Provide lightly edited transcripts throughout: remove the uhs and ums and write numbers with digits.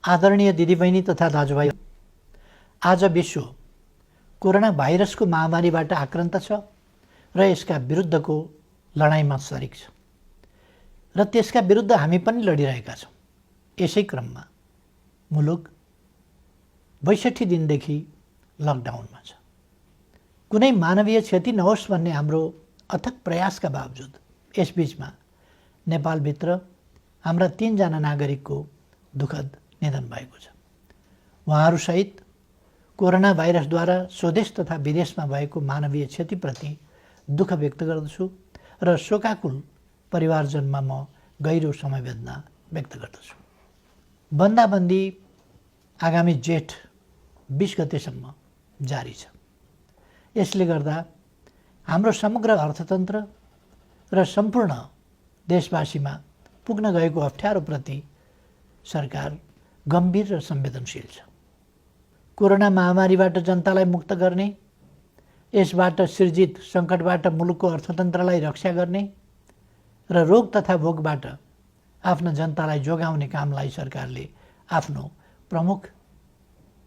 आदरणीय दिदीबहिनी तथा दाजुभाइ, आज विश्व कोरोना भाइरसको महामारीबाट आक्रान्त छ र यसका विरुद्धको लडाइँमा सरिक छ र त्यसका विरुद्ध हामी पनि लडिरहेका छौँ। यसै क्रममा मुलुक 62 दिनदेखि लकडाउनमा छ। कुनै मानवीय क्षति नहोस् भन्ने हाम्रो अथक प्रयासका बावजुद यसबीचमा नेपालभित्र हाम्रा 3 जना नागरिकको दुःखद निधन भएको छ। उहाँहरूसहित कोरोना भाइरसद्वारा स्वदेश तथा विदेशमा भएको मानवीय क्षतिप्रति दुःख व्यक्त गर्दछु र शोकाकुल परिवारजनमा म गहिरो समवेदना व्यक्त गर्दछु। बन्दाबन्दी आगामी जेठ 20 गतेसम्म जारी छ। यसले गर्दा हाम्रो समग्र अर्थतन्त्र र सम्पूर्ण देशवासीमा पुग्न गएको अप्ठ्यारोप्रति सरकार गम्भीर र संवेदनशील छ। कोरोना महामारीबाट जनतालाई मुक्त गर्ने, यसबाट सिर्जित सङ्कटबाट मुलुकको अर्थतन्त्रलाई रक्षा गर्ने र रोग तथा भोगबाट आफ्ना जनतालाई जोगाउने कामलाई सरकारले आफ्नो प्रमुख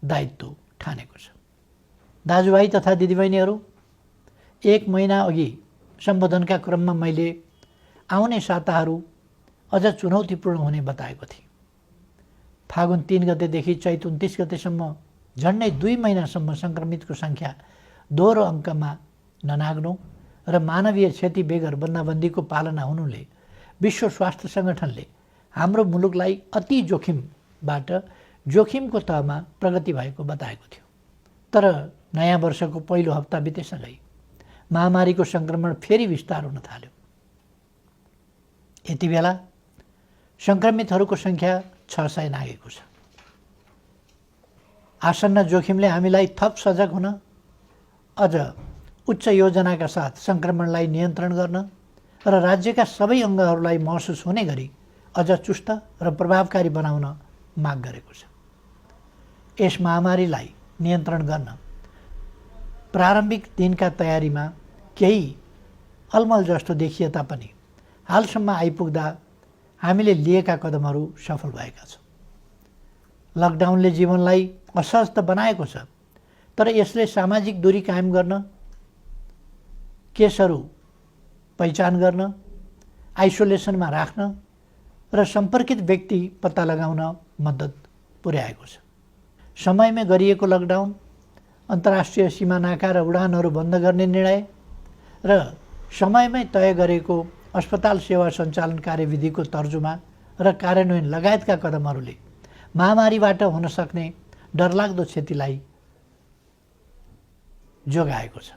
दायित्व ठानेको छ। दाजुभाइ तथा दिदीबहिनीहरू, 1 महिना अघि सम्बोधनका क्रममा मैले आउने साताहरू अझ चुनौतीपूर्ण हुने बताएको थिएँ। फागुन 3 गतेदेखि चैत 29 गतेसम्म झन्डै 2 महिनासम्म सङ्क्रमितको सङ्ख्या दोहोरो अङ्कमा ननाग्नु र मानवीय क्षति बेगर बन्दाबन्दीको पालना हुनुले विश्व स्वास्थ्य सङ्गठनले हाम्रो मुलुकलाई अति जोखिमबाट जोखिमको तहमा प्रगति भएको बताएको थियो। तर नयाँ वर्षको पहिलो हप्ता बितेसँगै महामारीको सङ्क्रमण फेरि विस्तार हुन थाल्यो। यति बेला सङ्क्रमितहरूको सङ्ख्या 600 नागेको छ। आसन्न जोखिमले हामीलाई थप सजग हुन, अझ उच्च योजनाका साथ सङ्क्रमणलाई नियन्त्रण गर्न र राज्यका सबै अङ्गहरूलाई महसुस हुने गरी अझ चुस्त र प्रभावकारी बनाउन माग गरेको छ। यस महामारीलाई नियन्त्रण गर्न प्रारम्भिक दिनका तयारीमा केही अलमल जस्तो देखिए तापनि हालसम्म आइपुग्दा हामीले लिएका कदमहरू सफल भएका छन्। लकडाउनले जीवनलाई असहज त बनाएको छ, तर यसले सामाजिक दूरी कायम गर्न, केसहरू पहिचान गर्न, आइसोलेसनमा राख्न र सम्पर्कित व्यक्ति पत्ता लगाउन मद्दत पुर्याएको छ। समयमै गरिएको लकडाउन, अन्तर्राष्ट्रिय सीमा नाका र उडानहरू बन्द गर्ने निर्णय र समयमै तय गरेको अस्पताल सेवा सञ्चालन कार्यविधिको तर्जुमा र कार्यान्वयन लगायतका कदमहरूले महामारीबाट हुन सक्ने डरलाग्दो क्षतिलाई जोगाएको छ।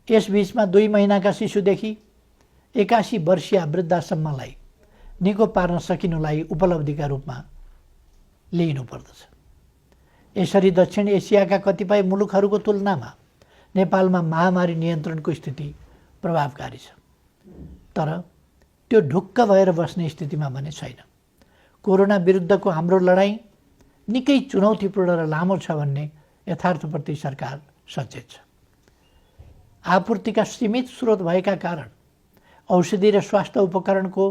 यसबीचमा 2 महिनाका शिशुदेखि 81 वर्षीय वृद्धासम्मलाई निको पार्न सकिनुलाई उपलब्धिका रूपमा लिइनुपर्दछ। यसरी दक्षिण एसियाका कतिपय मुलुकहरूको तुलनामा नेपालमा महामारी नियन्त्रणको स्थिति प्रभावकारी छ, तर त्यो ढुक्क भएर बस्ने स्थितिमा भने छैन। कोरोना विरुद्धको हाम्रो लडाईँ निकै चुनौतीपूर्ण र लामो छ भन्ने यथार्थप्रति सरकार सचेत छ। आपूर्तिका सीमित स्रोत भएका कारण औषधि र स्वास्थ्य उपकरणको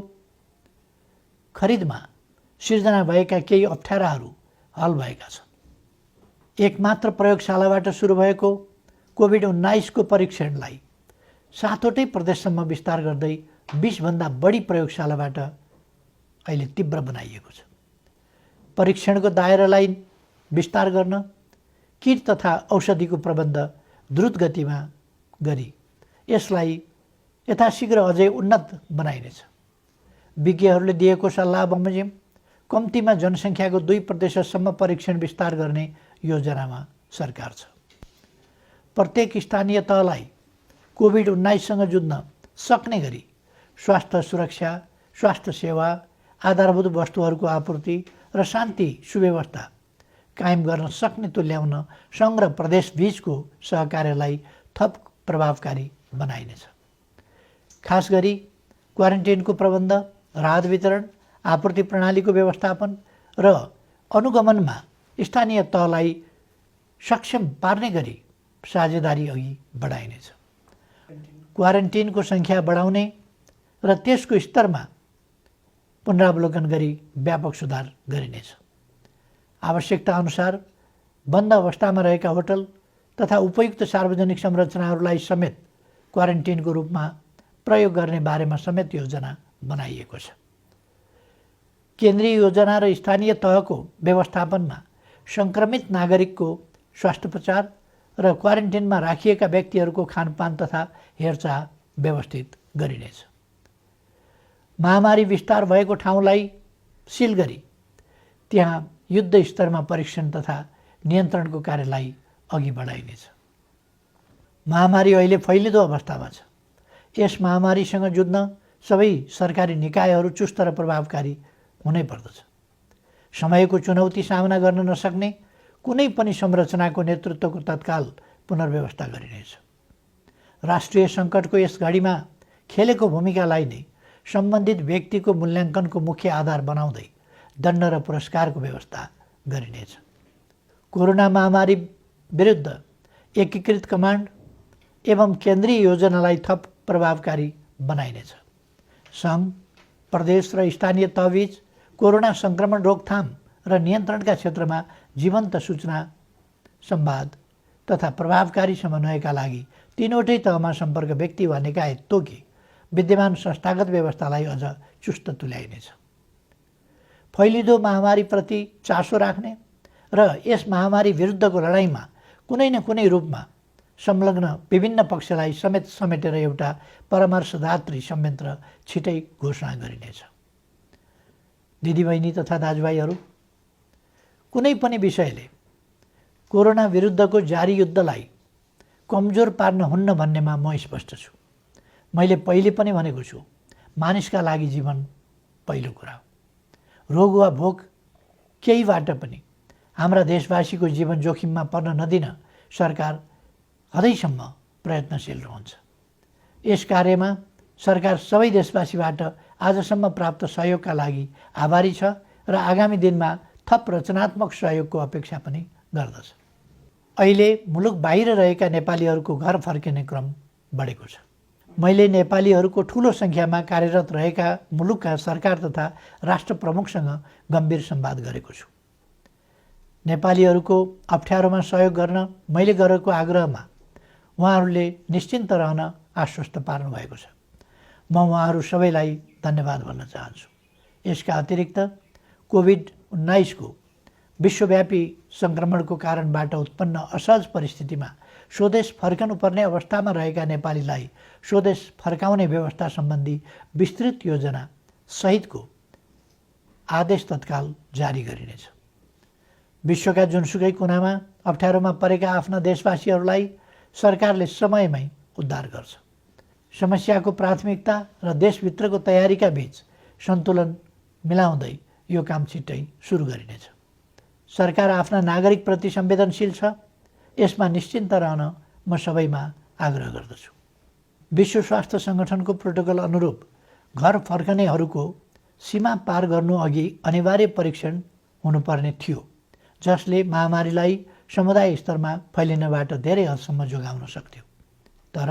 खरिदमा सिर्जना भएका केही अप्ठ्याराहरू हल भएका छन्। एकमात्र प्रयोगशालाबाट सुरु भएको कोभिड-19 को परीक्षणलाई 7वटै प्रदेशसम्म विस्तार गर्दै 20 भन्दा बढी प्रयोगशालाबाट अहिले तीव्र बनाइएको छ। परीक्षणको दायरालाई विस्तार गर्न किट तथा औषधिको प्रबन्ध द्रुत गतिमा गरी यसलाई यथाशीघ्र अझै उन्नत बनाइनेछ। विज्ञहरूले दिएको सल्लाह बमोजिम कम्तीमा जनसङ्ख्याको 2% परीक्षण विस्तार गर्ने योजनामा सरकार छ। प्रत्येक स्थानीय तहलाई कोभिड-19सँग जुझ्न सक्ने गरी स्वास्थ्य सुरक्षा, स्वास्थ्य सेवा, आधारभूत वस्तुहरूको आपूर्ति र शान्ति सुव्यवस्था कायम गर्न सक्ने तुल्याउन सङ्घ र प्रदेश बीचको सहकार्यलाई थप प्रभावकारी बनाइनेछ। खास गरी क्वारेन्टाइनको प्रबन्ध, राहत वितरण, आपूर्ति प्रणालीको व्यवस्थापन र अनुगमनमा स्थानीय तहलाई सक्षम पार्ने गरी साझेदारी अघि बढाइनेछ। क्वारेन्टाइनको सङ्ख्या बढाउने र त्यसको स्तरमा पुनरावलोकन गरी व्यापक सुधार गरिनेछ। आवश्यकता अनुसार बन्द अवस्थामा रहेका होटल तथा उपयुक्त सार्वजनिक संरचनाहरूलाई समेत क्वारेन्टिनको रूपमा प्रयोग गर्ने बारेमा समेत योजना बनाइएको छ। केन्द्रीय योजना र स्थानीय तहको व्यवस्थापनमा सङ्क्रमित नागरिकको स्वास्थ्योपचार र क्वारेन्टिनमा राखिएका व्यक्तिहरूको खानपान तथा हेरचाह व्यवस्थित गरिनेछ। महामारी विस्तार भएको ठाउँलाई सिल गरी त्यहाँ युद्ध स्तरमा परीक्षण तथा नियन्त्रणको कार्यलाई अघि बढाइनेछ। महामारी अहिले फैलिँदो अवस्थामा छ। यस महामारीसँग जुझ्न सबै सरकारी निकायहरू चुस्त र प्रभावकारी हुनै पर्दछ। समयको चुनौती सामना गर्न नसक्ने कुनै पनि संरचनाको नेतृत्वको तत्काल पुनर्व्यवस्था गरिनेछ। राष्ट्रिय सङ्कटको यस घडीमा खेलेको भूमिकालाई नै सम्बन्धित व्यक्तिको मूल्याङ्कनको मुख्य आधार बनाउँदै दण्ड र पुरस्कारको व्यवस्था गरिनेछ। कोरोना महामारी विरुद्ध एकीकृत कमान्ड एवं केन्द्रीय योजनालाई थप प्रभावकारी बनाइनेछ। सङ्घ, प्रदेश र स्थानीय तहबीच कोरोना सङ्क्रमण रोकथाम र नियन्त्रणका क्षेत्रमा जीवन्त सूचना संवाद तथा प्रभावकारी समन्वयका लागि तीनवटै तहमा सम्पर्क व्यक्ति वा निकाय तोकी विद्यमान संस्थागत व्यवस्थालाई अझ चुस्त तुल्याइनेछ। फैलिँदो महामारीप्रति चासो राख्ने र यस महामारी विरुद्धको लडाइँमा कुनै न कुनै रूपमा संलग्न विभिन्न पक्षलाई समेटेर एउटा परामर्शदात्री संयन्त्र छिटै घोषणा गरिनेछ। दिदीबहिनी तथा दाजुभाइहरू, कुनै पनि विषयले कोरोना विरुद्धको जारी युद्धलाई कमजोर पार्न हुन्न भन्नेमा म स्पष्ट छु। मैले पहिले पनि भनेको छु, मानिसका लागि जीवन पहिलो कुरा हो। रोग वा भोक केहीबाट पनि हाम्रा देशवासीको जीवन जोखिममा पर्न नदिन सरकार हदैसम्म प्रयत्नशील रहन्छ। यस कार्यमा सरकार सबै देशवासीबाट आजसम्म प्राप्त सहयोगका लागि आभारी छ र आगामी दिनमा थप रचनात्मक सहयोगको अपेक्षा पनि गर्दछ। अहिले मुलुक बाहिर रहेका नेपालीहरूको घर फर्किने क्रम बढेको छ। मैले नेपालीहरूको ठुलो सङ्ख्यामा कार्यरत रहेका मुलुकका सरकार तथा राष्ट्र प्रमुखसँग गम्भीर संवाद गरेको छु। नेपालीहरूको अप्ठ्यारोमा सहयोग गर्न मैले गरेको आग्रहमा उहाँहरूले निश्चिन्त रहन आश्वस्त पार्नु भएको छ। म उहाँहरू सबैलाई धन्यवाद भन्न चाहन्छु। यसका अतिरिक्त कोभिड-19 को विश्वव्यापी सङ्क्रमणको कारणबाट उत्पन्न असहज परिस्थितिमा स्वदेश फर्कनुपर्ने अवस्थामा रहेका नेपालीलाई स्वदेश फर्काउने व्यवस्था सम्बन्धी विस्तृत योजना सहितको आदेश तत्काल जारी गरिनेछ। विश्वका जुनसुकै कुनामा अप्ठ्यारोमा परेका आफ्ना देशवासीहरूलाई सरकारले समयमै उद्धार गर्छ। समस्याको प्राथमिकता र देशभित्रको तयारीका बीच सन्तुलन मिलाउँदै यो काम छिट्टै सुरु गरिनेछ। सरकार आफ्ना नागरिकप्रति संवेदनशील छ, यसमा निश्चिन्त रहन म सबैमा आग्रह गर्दछु। विश्व स्वास्थ्य सङ्गठनको प्रोटोकल अनुरूप घर फर्कनेहरूको सीमा पार गर्नु अघि अनिवार्य परीक्षण हुनुपर्ने थियो, जसले महामारीलाई समुदाय स्तरमा फैलिनबाट धेरै हदसम्म जोगाउन सक्थ्यो। तर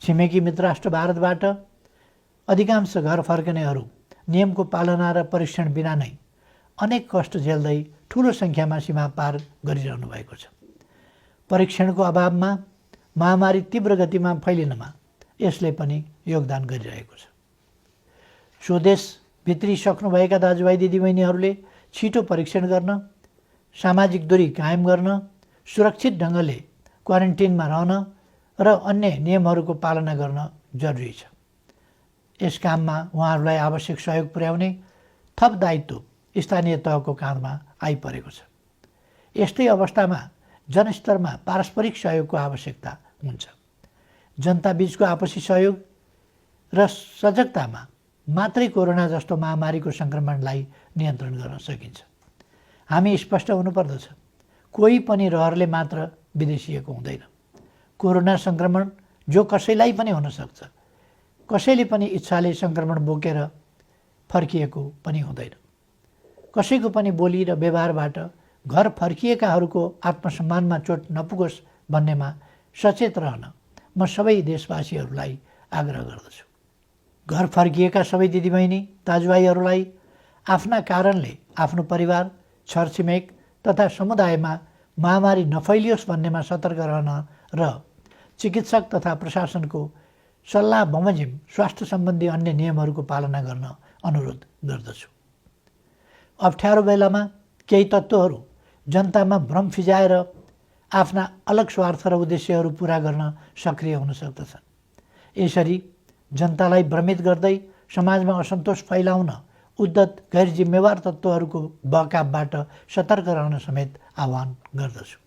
छिमेकी मित्र राष्ट्र भारतबाट अधिकांश घर फर्कनेहरू नियमको पालना र परीक्षण बिना नै अनेक कष्ट झेल्दै ठुलो सङ्ख्यामा सीमा पार गरिरहनु भएको छ। परीक्षणको अभावमा महामारी तीव्र गतिमा फैलिनमा यसले पनि योगदान गरिरहेको छ। स्वदेश भित्री सक्नुभएका दाजुभाइ दिदीबहिनीहरूले छिटो परीक्षण गर्न, सामाजिक दूरी कायम गर्न, सुरक्षित ढङ्गले क्वारेन्टिनमा रहन र अन्य नियमहरूको पालना गर्न जरुरी छ। यस काममा उहाँहरूलाई आवश्यक सहयोग पुर्याउने थप दायित्व स्थानीय तहको काँधमा आइपरेको छ। यस्तै अवस्थामा जनस्तरमा पारस्परिक सहयोगको आवश्यकता हुन्छ। जनता बीचको आपसी सहयोग र सजगतामा मात्रै कोरोना जस्तो महामारीको सङ्क्रमणलाई नियन्त्रण गर्न सकिन्छ। हामी स्पष्ट हुनुपर्दछ, कोही पनि रहरले मात्र विदेशिएको हुँदैन। कोरोना सङ्क्रमण जो कसैलाई पनि हुन सक्छ, कसैले पनि इच्छाले सङ्क्रमण बोकेर फर्किएको पनि हुँदैन। कसैको पनि बोली र व्यवहारबाट घर फर्किएकाहरूको आत्मसम्मानमा चोट नपुगोस् भन्नेमा सचेत रहन म सबै देशवासीहरूलाई आग्रह गर्दछु। घर फर्किएका सबै दिदीबहिनी दाजुभाइहरूलाई आफ्ना कारणले आफ्नो परिवार, छरछिमेक तथा समुदायमा महामारी नफैलियोस् भन्नेमा सतर्क रहन र चिकित्सक तथा प्रशासनको सल्लाह बमोजिम स्वास्थ्य सम्बन्धी अन्य नियमहरूको पालना गर्न अनुरोध गर्दछु। अप्ठ्यारो बेलामा केही तत्त्वहरू जनतामा भ्रम फिजाएर आफ्ना अलग स्वार्थ र उद्देश्यहरू पुरा गर्न सक्रिय हुन सक्दछन्। यसरी जनतालाई भ्रमित गर्दै समाजमा असन्तोष फैलाउन उद्धत गैर जिम्मेवार तत्त्वहरूको बहकावबाट सतर्क रहन समेत आह्वान गर्दछु।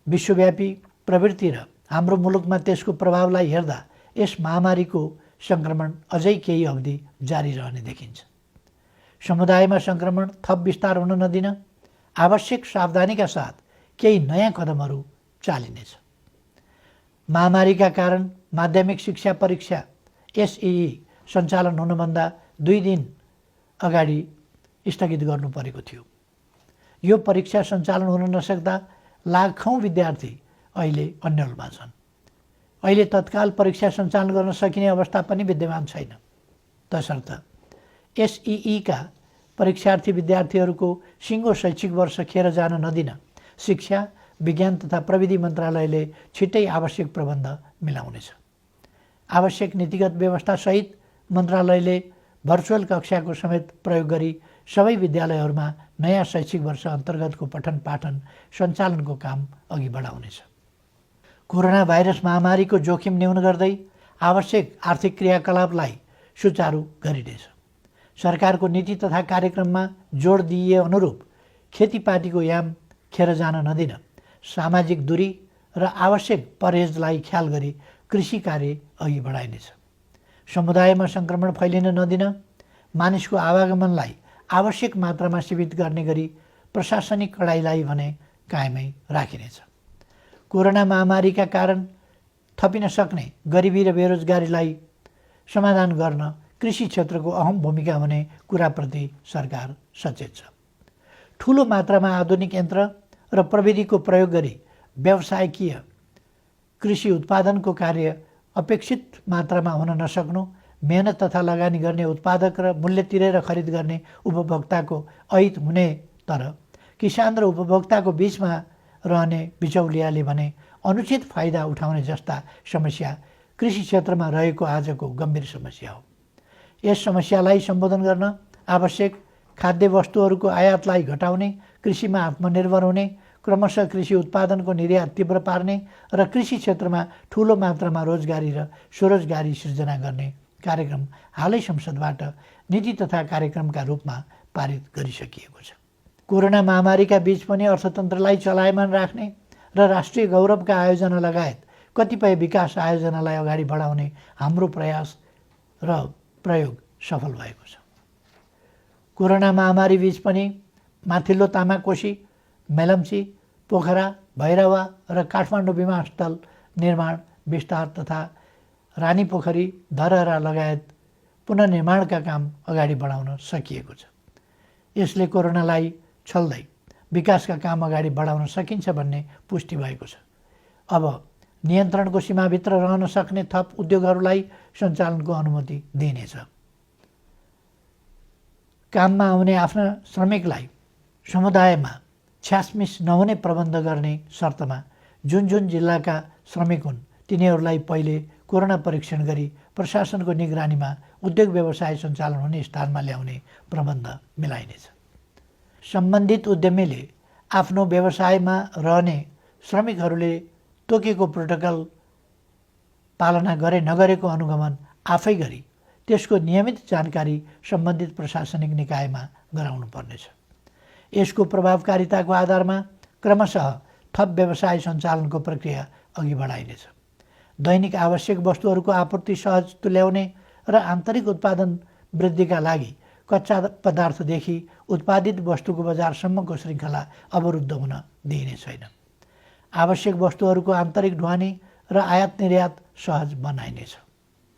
विश्वव्यापी प्रवृत्ति र हाम्रो मुलुकमा त्यसको प्रभावलाई हेर्दा यस महामारीको सङ्क्रमण अझै केही अवधि जारी रहने देखिन्छ। समुदायमा सङ्क्रमण थप विस्तार हुन नदिन आवश्यक सावधानीका साथ केही नयाँ कदमहरू चालिनेछ। महामारीका कारण माध्यमिक शिक्षा परीक्षा एसईई सञ्चालन हुनुभन्दा 2 दिन अगाडि स्थगित गर्नु परेको थियो। यो परीक्षा सञ्चालन हुन नसक्दा लाखौँ विद्यार्थी अहिले अन्यलमा छन्। अहिले तत्काल परीक्षा सञ्चालन गर्न सकिने अवस्था पनि विद्यमान छैन। तसर्थ एसईईका परीक्षार्थी विद्यार्थीहरूको सिङ्गो शैक्षिक वर्ष खेर जान नदिन शिक्षा, विज्ञान तथा प्रविधि मन्त्रालयले छिट्टै आवश्यक प्रबन्ध मिलाउनेछ। आवश्यक नीतिगत व्यवस्थासहित मन्त्रालयले भर्चुअल कक्षाको समेत प्रयोग गरी सबै विद्यालयहरूमा नयाँ शैक्षिक वर्ष अन्तर्गतको पठन पाठन सञ्चालनको काम अघि बढाउनेछ। कोरोना भाइरस महामारीको जोखिम न्यून गर्दै आवश्यक आर्थिक क्रियाकलापलाई सुचारू गरिनेछ। सरकारको नीति तथा कार्यक्रममा जोड दिइए अनुरूप खेतीपातीको याम खेर जान नदिन सामाजिक दूरी र आवश्यक परहेजलाई ख्याल गरी कृषि कार्य अघि बढाइनेछ। समुदायमा सङ्क्रमण फैलिन नदिन मानिसको आवागमनलाई आवश्यक मात्रामा सीमित गर्ने गरी प्रशासनिक कडाइलाई भने कायमै राखिनेछ। कोरोना महामारीका कारण थपिन सक्ने गरिबी र बेरोजगारीलाई समाधान गर्न कृषि क्षेत्रको अहम भूमिका हुने कुराप्रति सरकार सचेत छ। ठुलो मात्रामा आधुनिक यन्त्र र प्रविधिको प्रयोग गरी व्यावसायिकीय कृषि उत्पादनको कार्य अपेक्षित मात्रामा हुन नसक्नु, मेहनत तथा लगानी गर्ने उत्पादक र मूल्य तिरेर खरिद गर्ने उपभोक्ताको अहित हुने, तर किसान र उपभोक्ताको बीचमा रहने बिचौलियाले भने अनुचित फाइदा उठाउने जस्ता समस्या कृषि क्षेत्रमा रहेको आजको गम्भीर समस्या हो। यस समस्यालाई सम्बोधन गर्न आवश्यक खाद्य वस्तुहरूको आयातलाई घटाउने, कृषिमा आत्मनिर्भर हुने, क्रमशः कृषि उत्पादनको निर्यात तीव्र पार्ने र कृषि क्षेत्रमा ठुलो मात्रामा रोजगारी र स्वरोजगारी सिर्जना गर्ने कार्यक्रम हालै संसदबाट नीति तथा कार्यक्रमका रूपमा पारित गरिसकिएको छ। कोरोना महामारीका बीच पनि अर्थतन्त्रलाई चलायमान राख्ने र राष्ट्रिय गौरवका आयोजना लगायत कतिपय विकास आयोजनालाई अगाडि बढाउने हाम्रो प्रयास र प्रयोग सफल भएको छ। कोरोना महामारी बीच पनि माथिल्लो तामाकोशी, मेलम्ची, पोखरा, भैरवा र काठमाडौँ विमानस्थल निर्माण विस्तार तथा रानीपोखरी, धरहरा लगायत पुनर्निर्माणका काम अगाडि बढाउन सकिएको छ। यसले कोरोनालाई छल्दै विकासका काम अगाडि बढाउन सकिन्छ भन्ने पुष्टि भएको छ। अब नियन्त्रणको सीमाभित्र रहन सक्ने थप उद्योगहरूलाई सञ्चालनको अनुमति दिइनेछ। काममा आउने आफ्ना श्रमिकलाई समुदायमा छ्यासमिस नहुने प्रबन्ध गर्ने शर्तमा जुन जुन जिल्लाका श्रमिक हुन् तिनीहरूलाई पहिले कोरोना परीक्षण गरी प्रशासनको निगरानीमा उद्योग व्यवसाय सञ्चालन हुने स्थानमा ल्याउने प्रबन्ध मिलाइनेछ। सम्बन्धित उद्यमीले आफ्नो व्यवसायमा रहने श्रमिकहरूले तोकेको प्रोटोकल पालना गरे नगरेको अनुगमन आफै गरी त्यसको नियमित जानकारी सम्बन्धित प्रशासनिक निकायमा गराउनु पर्नेछ। यसको प्रभावकारिताको आधारमा क्रमशः थप व्यवसाय सञ्चालनको प्रक्रिया अघि बढाइनेछ। दैनिक आवश्यक वस्तुहरूको आपूर्ति सहज तुल्याउने र आन्तरिक उत्पादन वृद्धिका लागि कच्चा पदार्थदेखि उत्पादित वस्तुको बजारसम्मको श्रृङ्खला अवरुद्ध हुन दिइने छैन। आवश्यक वस्तुहरूको आन्तरिक ढुवानी र आयात निर्यात सहज बनाइनेछ।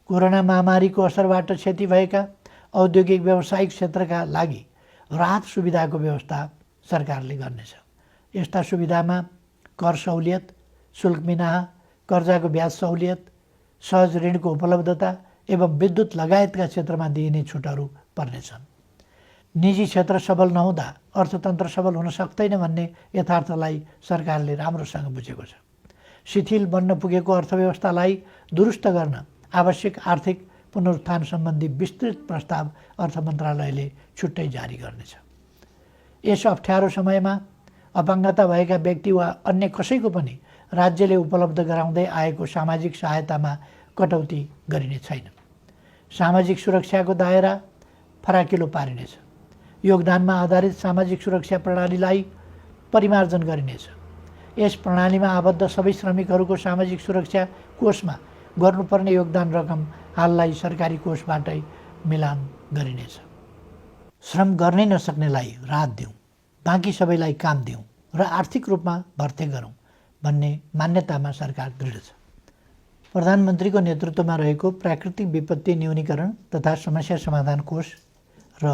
कोरोना महामारीको असरबाट क्षति भएका औद्योगिक व्यावसायिक क्षेत्रका लागि राहत सुविधाको व्यवस्था सरकारले गर्नेछ। यस्ता सुविधामा कर सहुलियत, शुल्क मिनाहा, कर्जाको ब्याज सहुलियत, सहज ऋणको उपलब्धता एवं विद्युत लगायतका क्षेत्रमा दिइने छुटहरू पर्नेछन्। निजी क्षेत्र सबल नहुँदा अर्थतन्त्र सबल हुन सक्दैन भन्ने यथार्थलाई सरकारले राम्रोसँग बुझेको छ। शिथिल बन्न पुगेको अर्थव्यवस्थालाई दुरुस्त गर्न आवश्यक आर्थिक पुनरुत्थान सम्बन्धी विस्तृत प्रस्ताव अर्थ मन्त्रालयले छुट्टै जारी गर्नेछ। यस अप्ठ्यारो समयमा अपाङ्गता भएका व्यक्ति वा अन्य कसैको पनि राज्यले उपलब्ध गराउँदै आएको सामाजिक सहायतामा कटौती गरिने छैन। सामाजिक सुरक्षाको दायरा फराकिलो पारिनेछ। योगदानमा आधारित सामाजिक सुरक्षा प्रणालीलाई परिमार्जन गरिनेछ। यस प्रणालीमा आबद्ध सबै श्रमिकहरूको सामाजिक सुरक्षा कोषमा गर्नुपर्ने योगदान रकम हाललाई सरकारी कोषबाटै मिलान गरिनेछ। श्रम गर्नै नसक्नेलाई राहत दिउँ, बाँकी सबैलाई काम दिउँ र आर्थिक रूपमा भर्ते गरौँ भन्ने मान्यतामा सरकार दृढ छ। प्रधानमन्त्रीको नेतृत्वमा रहेको प्राकृतिक विपत्ति न्यूनीकरण तथा समस्या समाधान कोष र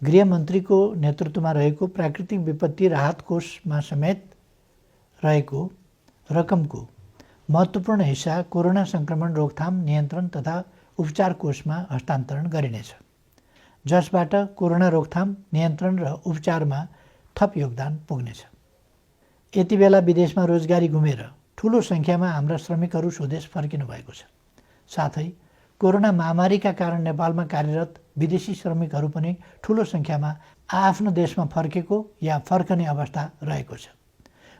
गृहमन्त्रीको नेतृत्वमा रहेको प्राकृतिक विपत्ति राहत कोषमा समेत रहेको रकमको महत्त्वपूर्ण हिस्सा कोरोना सङ्क्रमण रोकथाम नियन्त्रण तथा उपचार कोषमा हस्तान्तरण गरिनेछ, जसबाट कोरोना रोकथाम नियन्त्रण र उपचारमा थप योगदान पुग्नेछ। यति बेला विदेशमा रोजगारी गुमेर ठुलो सङ्ख्यामा हाम्रा श्रमिकहरू स्वदेश फर्किनु भएको छ। साथै कोरोना महामारीका कारण नेपालमा कार्यरत विदेशी श्रमिकहरू पनि ठुलो सङ्ख्यामा आफ्नो देशमा फर्केको या फर्कने अवस्था रहेको छ।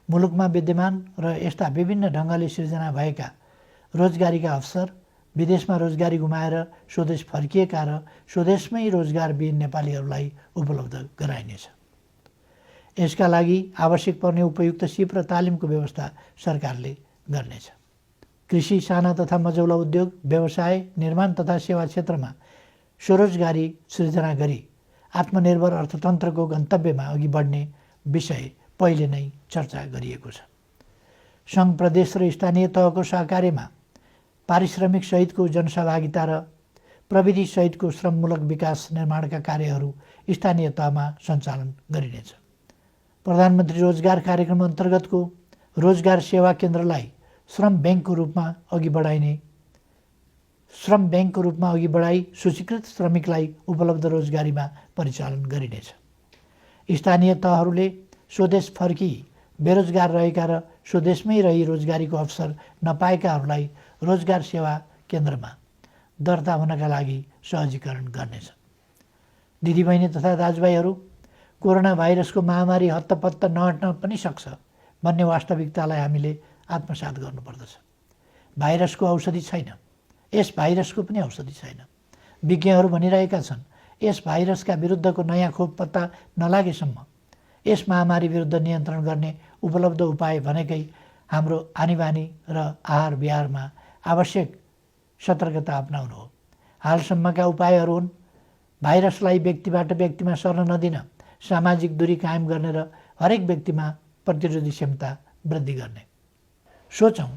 मुलुकमा विद्यमान र यस्ता विभिन्न ढङ्गले सिर्जना भएका रोजगारीका अवसर, विदेशमा रोजगारी गुमाएर स्वदेश फर्किएका र स्वदेशमै रोजगारविहीन नेपालीहरूलाई उपलब्ध गराइनेछ। यसका लागि आवश्यक पर्ने उपयुक्त सिप र तालिमको व्यवस्था सरकारले गर्नेछ। कृषि, साना तथा मझौला उद्योग, व्यवसाय, निर्माण तथा सेवा क्षेत्रमा स्वरोजगारी सृजना गरी आत्मनिर्भर अर्थतन्त्रको गन्तव्यमा अघि बढ्ने विषय पहिले नै चर्चा गरिएको छ। सङ्घ, प्रदेश र स्थानीय तहको सहकार्यमा पारिश्रमिक सहितको जनसहभागिता र प्रविधि सहितको श्रममूलक विकास निर्माणका कार्यहरू स्थानीय तहमा सञ्चालन गरिनेछ। प्रधानमन्त्री रोजगार कार्यक्रम अन्तर्गतको रोजगार सेवा केन्द्रलाई श्रम ब्याङ्कको रूपमा अघि बढाई सूचीकृत श्रमिकलाई उपलब्ध रोजगारीमा परिचालन गरिनेछ। स्थानीय तहहरूले स्वदेश फर्की बेरोजगार रहेका र स्वदेशमै रही रोजगारीको अवसर नपाएकाहरूलाई रोजगार सेवा केन्द्रमा दर्ता हुनका लागि सहजीकरण गर्नेछ। दिदीबहिनी तथा दाजुभाइहरू, कोरोना भाइरसको महामारी हत्तपत्त नहट्न पनि सक्छ भन्ने वास्तविकतालाई हामीले आत्मसात गर्नुपर्दछ। भाइरसको औषधि छैन, यस भाइरसको पनि औषधि छैन। विज्ञहरू भनिरहेका छन्, यस भाइरसका विरुद्धको नयाँ खोप पत्ता नलागेसम्म यस महामारी विरुद्ध नियन्त्रण गर्ने उपलब्ध उपाय भनेकै हाम्रो आनीबानी र आहार विहारमा आवश्यक सतर्कता अपनाउनु हो। हालसम्मका उपायहरू हुन् भाइरसलाई व्यक्तिबाट व्यक्तिमा सर्न नदिन, सामाजिक दूरी कायम गर्ने र हरेक व्यक्तिमा प्रतिरोधी क्षमता वृद्धि गर्ने। सोचौँ,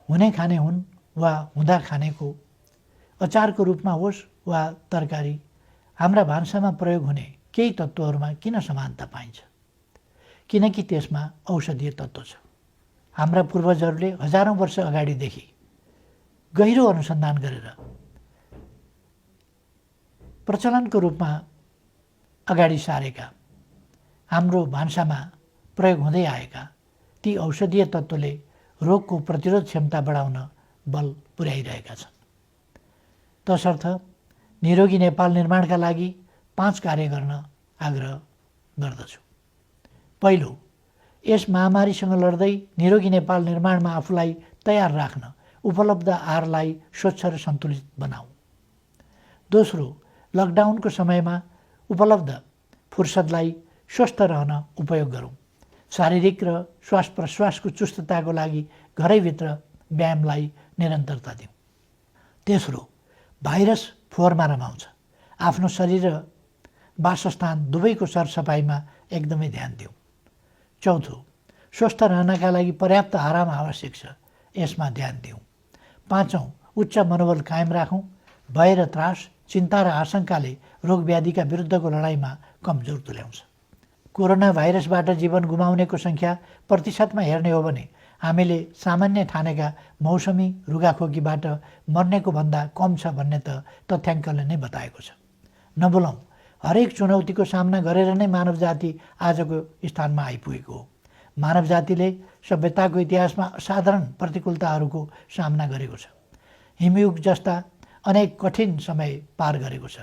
हुने खाने हुन् वा हुँदा खानेको अचारको रूपमा होस् वा तरकारी, हाम्रा भान्सामा प्रयोग हुने केही तत्त्वहरूमा किन समानता पाइन्छ? किनकि त्यसमा औषधीय तत्त्व छ। हाम्रा पूर्वजहरूले हजारौँ वर्ष अगाडिदेखि गहिरो अनुसन्धान गरेर प्रचलनको रूपमा अगाडि सारेका, हाम्रो भान्सामा प्रयोग हुँदै आएका ती औषधीय तत्त्वले रोगको प्रतिरोध क्षमता बढाउन बल पुर्याइरहेका छन्। तसर्थ निरोगी नेपाल निर्माणका लागि 5 कार्य गर्न आग्रह गर्दछु। पहिलो, यस महामारीसँग लड्दै निरोगी नेपाल निर्माणमा आफूलाई तयार राख्न उपलब्ध आहारलाई स्वच्छ र सन्तुलित बनाऊ। दोस्रो, लकडाउनको समयमा उपलब्ध फुर्सदलाई स्वस्थ रहन उपयोग गरौँ। शारीरिक र श्वास प्रश्वासको चुस्तताको लागि घरैभित्र व्यायामलाई निरन्तरता दिउँ। तेस्रो, भाइरस फोहोरमा रमाउँछ। आफ्नो शरीर र वासस्थान दुवैको सरसफाइमा एकदमै ध्यान दिउँ। चौथो, स्वस्थ रहनका लागि पर्याप्त आराम आवश्यक छ, यसमा ध्यान दिउँ। पाँचौँ, उच्च मनोबल कायम राखौँ। भय र त्रास, चिन्ता र आशंकाले रोगव्याधिका विरुद्धको लडाइँमा कमजोर तुल्याउँछ। कोरोना भाइरसबाट जीवन गुमाउनेको सङ्ख्या प्रतिशतमा हेर्ने हो भने हामीले सामान्य ठानेका मौसमी रुगाखोकीबाट मर्नेको भन्दा कम छ भन्ने त तथ्याङ्कले नै बताएको छ। नबोलौँ, हरेक चुनौतीको सामना गरेर नै मानव जाति आजको स्थानमा आइपुगेको हो। मानव जातिले सभ्यताको इतिहासमा असाधारण प्रतिकूलताहरूको सामना गरेको छ। हिमयुग जस्ता अनेक कठिन समय पार गरेको छ।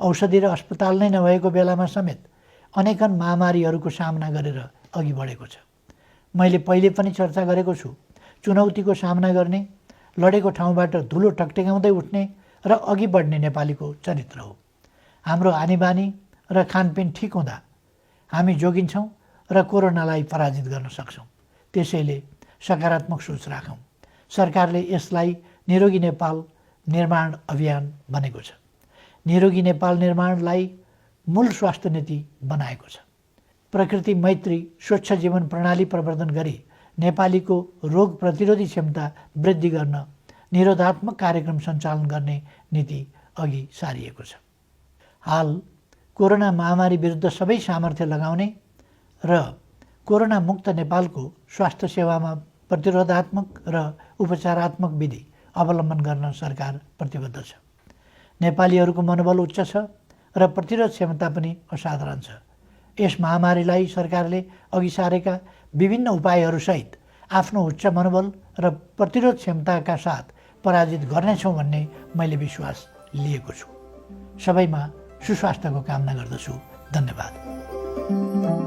औषधि र अस्पताल नै नभएको बेलामा समेत अनेकन महामारीहरूको सामना गरेर अघि बढेको छ। मैले पहिले पनि चर्चा गरेको छु, चुनौतीको सामना गर्ने, लडेको ठाउँबाट धुलो टकटकाउँदै उठ्ने र अघि बढ्ने नेपालीको चरित्र हो। हाम्रो आनीबानी र खानपिन ठिक हुँदा हामी जोगिन्छौँ र कोरोनालाई पराजित गर्न सक्छौँ। त्यसैले सकारात्मक सोच राखौँ। सरकारले यसलाई निरोगी नेपाल निर्माण अभियान भनेको छ। निरोगी नेपाल निर्माणलाई मूल स्वास्थ्य नीति बनाएको छ। प्रकृति मैत्री स्वच्छ जीवन प्रणाली प्रवर्धन गरी नेपालीको रोग प्रतिरोधी क्षमता वृद्धि गर्न निरोधात्मक कार्यक्रम सञ्चालन गर्ने नीति अघि सारिएको छ। हाल कोरोना महामारी विरुद्ध सबै सामर्थ्य लगाउने र कोरोना मुक्त नेपालको स्वास्थ्य सेवामा प्रतिरोधात्मक र उपचारात्मक विधि अवलम्बन गर्न सरकार प्रतिबद्ध छ। नेपालीहरूको मनोबल उच्च छ र प्रतिरोध क्षमता पनि असाधारण छ। यस महामारीलाई सरकारले अघि सारेका विभिन्न उपायहरूसहित आफ्नो उच्च मनोबल र प्रतिरोध क्षमताका साथ पराजित गर्नेछौँ भन्ने मैले विश्वास लिएको छु। सबैमा सुस्वास्थ्यको कामना गर्दछु। धन्यवाद।